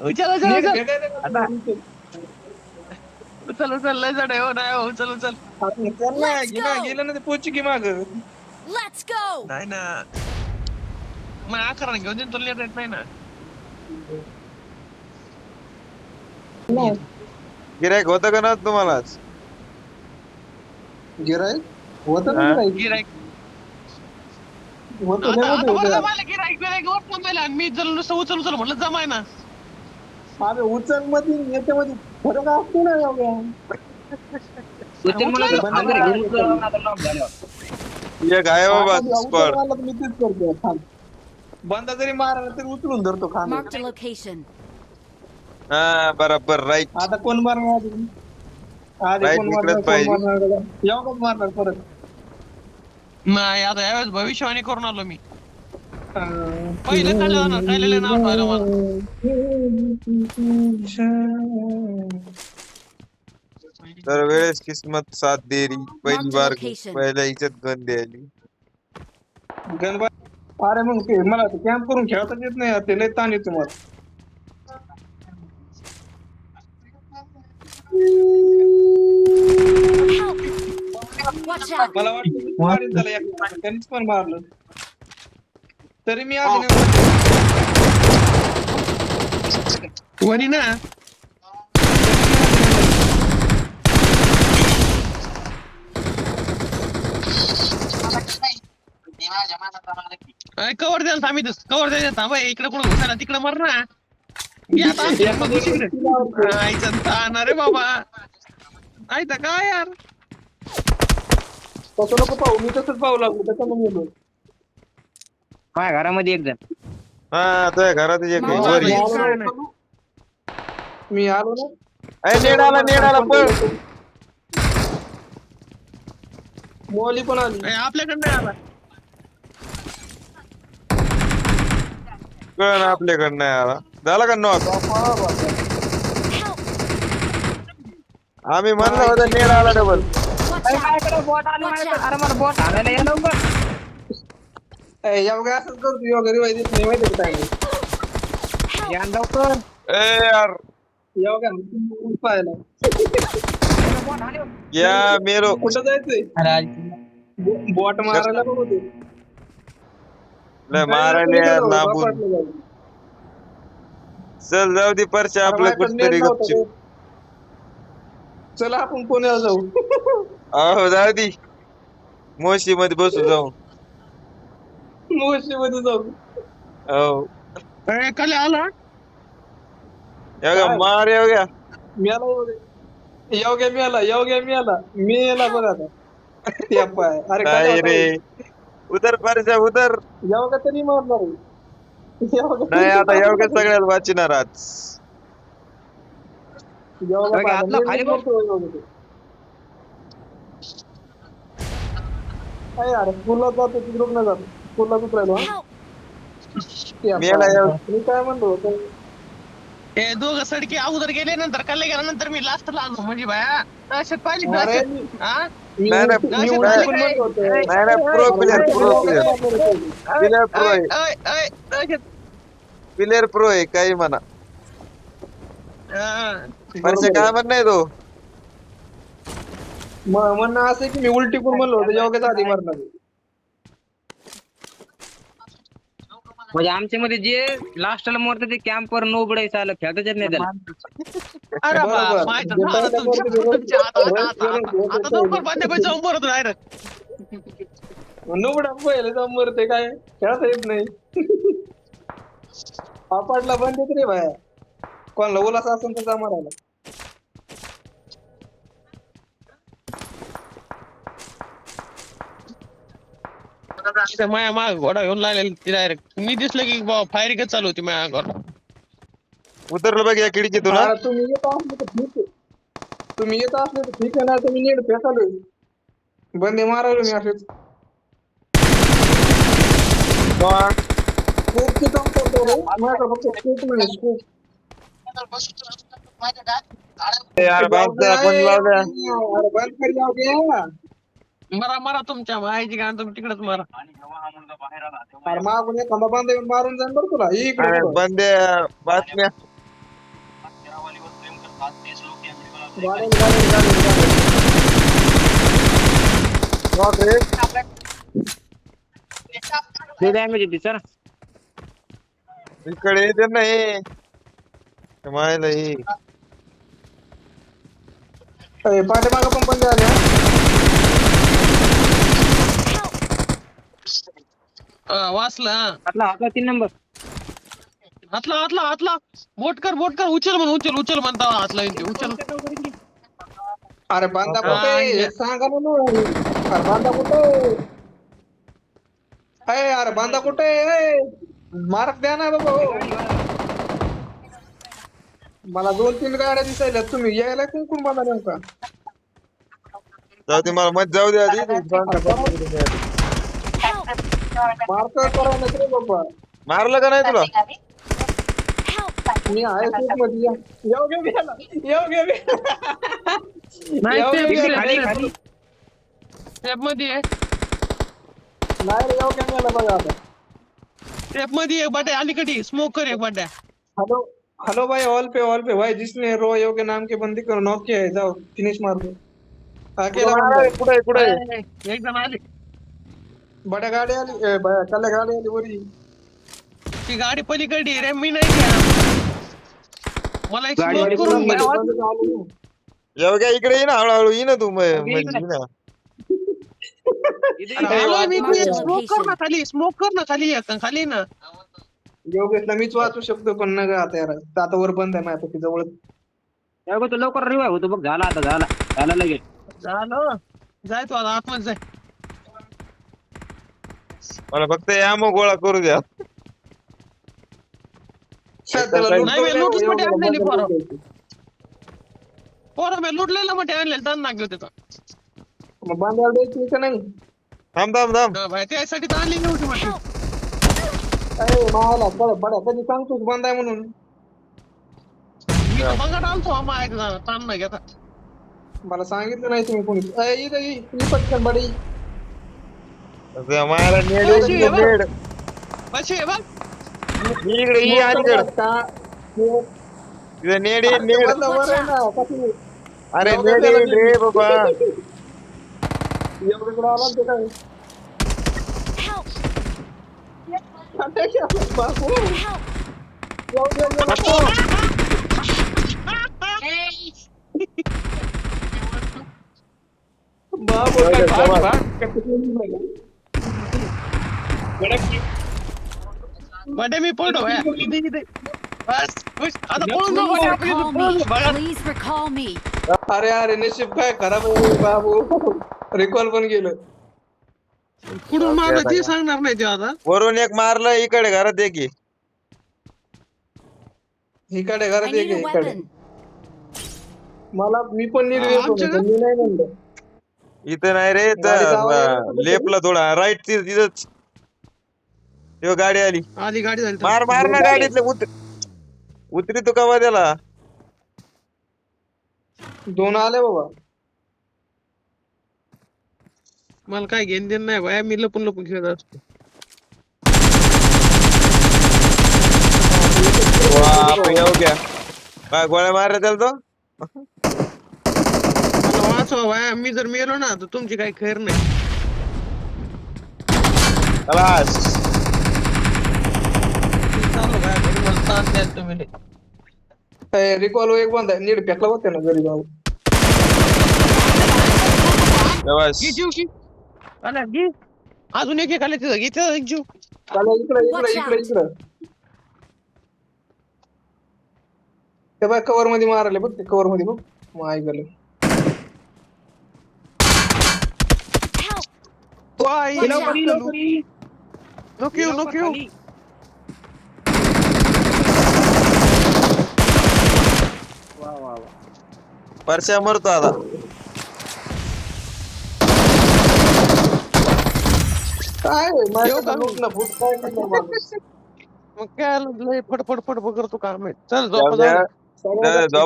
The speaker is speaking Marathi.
उचल उचल नेट उचल भेटायला का आता तुला? उचल उचल लय जड आहे हो नाही हो उचल उचल आता चल ना Let's घे ना go! गेलं ना ते पोची की माग Let's go! नाही ना मग अकरा घेऊन देईन तुला येत नाही ना गिरायक होतं का ना तुम्हालाच? गिराय होत ना हा गिराईक गिराईक होत लय आता मोठं आता बरं होतं. जमायला गिराईक बिराईक वर थांबायला आणि मी जर नुसतं उचल उचल म्हटलं जमाय ना अरे उचल मध्ये याच्यामध्ये फरक असतो ना एवढ्या उचल म्हणलं तर उचलायला बंद खांदर मारा घेऊन उचल उचल. आता लांब झाल्यावर. एक आहे बाबा आता मी उचल स्क्वॉड. मारला तर मी तेच करतो थांब. बंदा जरी मारला तरी उचलून धरतो खांदा. Marked a location. हा बरोबर राईट. आता कोण मारणार आधी? आधी राईट कोण इकडेच मारणार कोण पाहिजे. मारणार एवढंच मारणार परत. नाही आता यावेळेस भविष्यवाणी करून आलो मी अं, पहिले खाल्लेलं नाव ठेवायला मला तर वेळेस किस्मत साथ देरी पहिली Marked a बार location. पहिल्या इज्जत गण द्यायली. गणपत अरे मग ते मला कॅम्प करून खेळताच येत नाही यार, ते लय ताण येतो मला. Help! Watch out! मला वाटतं मी मारीन त्याला एकटा. त्यांनीच पण मारलं तरी मी आधी नाही मारलं. वरी ना कवर द्यायला थांबित कवर द्यायला थांब इकडे कुठं घुसायला तिकडे मर ना ये आता आमच्या घरात घुस इकडे आईचं ताण रे बाबा आयता काय यार तसं नको पाहू मी तसंच पाहू लागलो त्याच्यामुळे गेलो. माझ्या घरामध्ये एक जण हा तुझ्या घरात एक आहे, मामा, वरी. बाबा, आलो काय ना, नाही. मी आलो ना अय नेडाला पळ. मोली पण आली. आपल्याकडे नाही आला कळ आपल्याकडं नाही आला. झाला का नॉक? Help! आम्ही म्हणलं होतं नेड आला डबल. Watch out! माझ्याकडे बोट आलं Watch माझ्याकडे. out! अरे मला बोट आणायला ये लवकर. योगा असंच करतो योगा रिवाय देत नाही माहिती का काय या लवकर. ए यार योगा पाहायला बोट आले. या मेलो. कुठं जायचंय बोट मारायला बघ होते. लय मारायला यार लांबून. चल जाऊ दे परच्या आपलं कुठतरी गपचिप. चला आपण पुण्याला जाऊ. अहो जाऊ दे मोशी मध्ये बसू जाऊ. मोशी मध्ये जाऊ. हो कले आला एवढा मार एवढ्या. मेला योग्य मेला मेला बघ आता त्या पाय अरे नाही रे उतर परच्या उतर. योगा तरी मारणार आहे. नाही आता एवढ्या सगळ्यात वाचिणार आज. योगा योगा हात लाव, खाली बघ. काय यार स्कूलला जातो तिकडून नाही जातो स्कूलला उतरायला Help! मेला एवढा. मी काय म्हणतो होतो हे दोघं सडकी अगोदर गेले नंतर कल्ले गेल्यानंतर मी लास्टला आलो म्हणजे बाया दहशत पाहिली अरे दहशत हा मी नाही, नाही, मी नाही, उलटी पण नाही, म्हणतो होतो. नाही प्रो प्लेअर प्लेअर प्रो आहे. दहशत प्लेअर प्रो आहे काही म्हणा. परच्या काय म्हणणं आहे तो. म्हणणं असं आहे की मी उलटी पण म्हणलो होतो योगाचा आधी मारणार आहे. म्हणजे आमच्या मध्ये जे लास्टला मरतं ते कॅम्पवर नो बडायचं आलं खेळताच येत नाही त्याला. अरे बरोबर. माहित जे पहिल्या तुमच्या आता होतं दोन बांधे जाऊन बरं डायरेक्ट नुबडा पहिले जाऊन मरते काय खेळता येत नाही. पापडला बंद येत रे बाया कोणाला उलास असेल तर जा मारायला. माया माग घोडा घेऊन लागलेली ती डायरेक्ट मी दिसलं की फायरिंगच चालू होती माया घोडा उतरलं बघ या खिडकीतून. आता तुम्ही येत असले तर ठीक आहे तुम्ही येत असले तर ठीक आहे ना तुम्ही नीट फेकालोय बंदे मारायला मी असेच स्कूपची काम करतो रे माझा फक्त स्कूप नाही स्कूप यार बाबा आपण लावल्या. अरे बंद कर जाऊ दे. मरा मरा तुमच्या माहिती का तुम्ही तिकडेच मरा अरे मागून एखादा बांधा येऊन मारून जाईन बरं तुला इकडे अरे पुढं. बंदे बातम्या Knock रे. ते डॅमेज येते सर. इकडे येते ना हे मायला हे पाठीमागं पण बंद आले वाचला हातला 3 नंबर. हातला बोट कर उचल म्हणता हातला येते उचल. अरे बांधा हा, कुठे ये. सांगा ना मग. अरे बांधा कुठे अरे बांधा कुठे मार्क द्या ना बाबा हो. मला 2-3 गाड्या दिसायल्या तुम्ही यायला कुंकून बांधा नेमका जाऊ दे मला मत जाऊ दे आधी मार्क करायला रे बाबा मारलं का नाही तुला मी आहे seat मध्ये येऊ घे नाही येऊ घे खाली. स्टेप मध्ये आहे नाही रे येऊ घे मला बघा आता स्टेप मध्ये एक बाट्या अलीकडे स्मोक कर एक बाट्या. हेलो भाई ऑल पे भाई जिसने रो योगे नाम के बंदी को नॉक किया है जाओ फिनिश मार दो अकेला बंदा कुठे एक जण आली बड्या गाडी आली कल्ल्या गाडी आली वरी ती गाडी पलीकडे रे मी नाही घ्या मला एक गाडी स्मोक करून घ्या. येऊ घ्या इकडे ये ना हळूहळू ये ना तू म्हणजे ये ना आलोय मी तू स्मोक कर ना खाली ना. योगेशला मीच वाचू शकतो पण न गा आता यार आता वर बंद आहे माझ्या जवळ अगं तो लवकर रिवाय होतो बघ. झाला लगेच. झालं जाय तू आता आतमध्ये जाय. मला फक्त यामो गोळा करू द्या नाही मी लूटच मध्ये आणलेली पोरं मी लुटलेलं मध्ये आणलेलं ताण लागलं त्याचं. मग बांधायला द्यायची का नाही थांब भाई त्यासाठी तर आणली नव्हती म्हटलं. मायला बड्या कधी सांगतोस बंद आहे म्हणून मी तर बघा आणतो माहिती ताण नाही घेता. मला सांगितलं नाही तुम्ही कोणी इथं पटकन बडी मायाला नेड पैसे बघ इकडे ये अलीकडे तिथे नेड अरे नेड रे बाबा एवढं आला ते काय बापू बडे मी पडो इथे बस खुश आता पळून नको Please आपली recall me. पळून बघा. Please recall me. अरे नशीब काय खराब आहे बाबू रिकॉल पण गेलं कुठून मारलं ते सांगणार नाही ते आता. वरून एक मारलं इकडे घरात एक ये. इकडे I घरात need a इकडे weapon. मला मी पण नीट येतो आमच्या मी नाही म्हणलं इथं नाही रे लेपला थोडा राईट तिथंच तेव्हा गाडी आली आधी गाडी झाली तर. मार ना गाडीतले उतरी तू कवा त्याला 2 आले बाबा मला काय घेणं देणं नाही भाई मी लपून खेळत असतो. येऊ घ्या काय गोळ्या मारल्या त्याला तो मला वाचवा भाई मी जर मेलो ना तर तुमची काही खैर नाही. खलास चालू भाई मला ताण द्याल तुम्ही लय. रिकॉल एक बंद आहे नीट फेकला होते ना घरी जाऊ बस घे जीव की आला घे अजून एक आले तिथं इथं एक जीव. इकडे ते बाय कव्हर मध्ये मारले बघ ते कव्हर मध्ये बघ मग ऐकलं नको येऊ परश्या मरतो आता काय येऊ का? लुटलं फुट काय केलं माणूस? मग काय लय फडफड करतो काम आहे. चल जाऊ द्या. झोप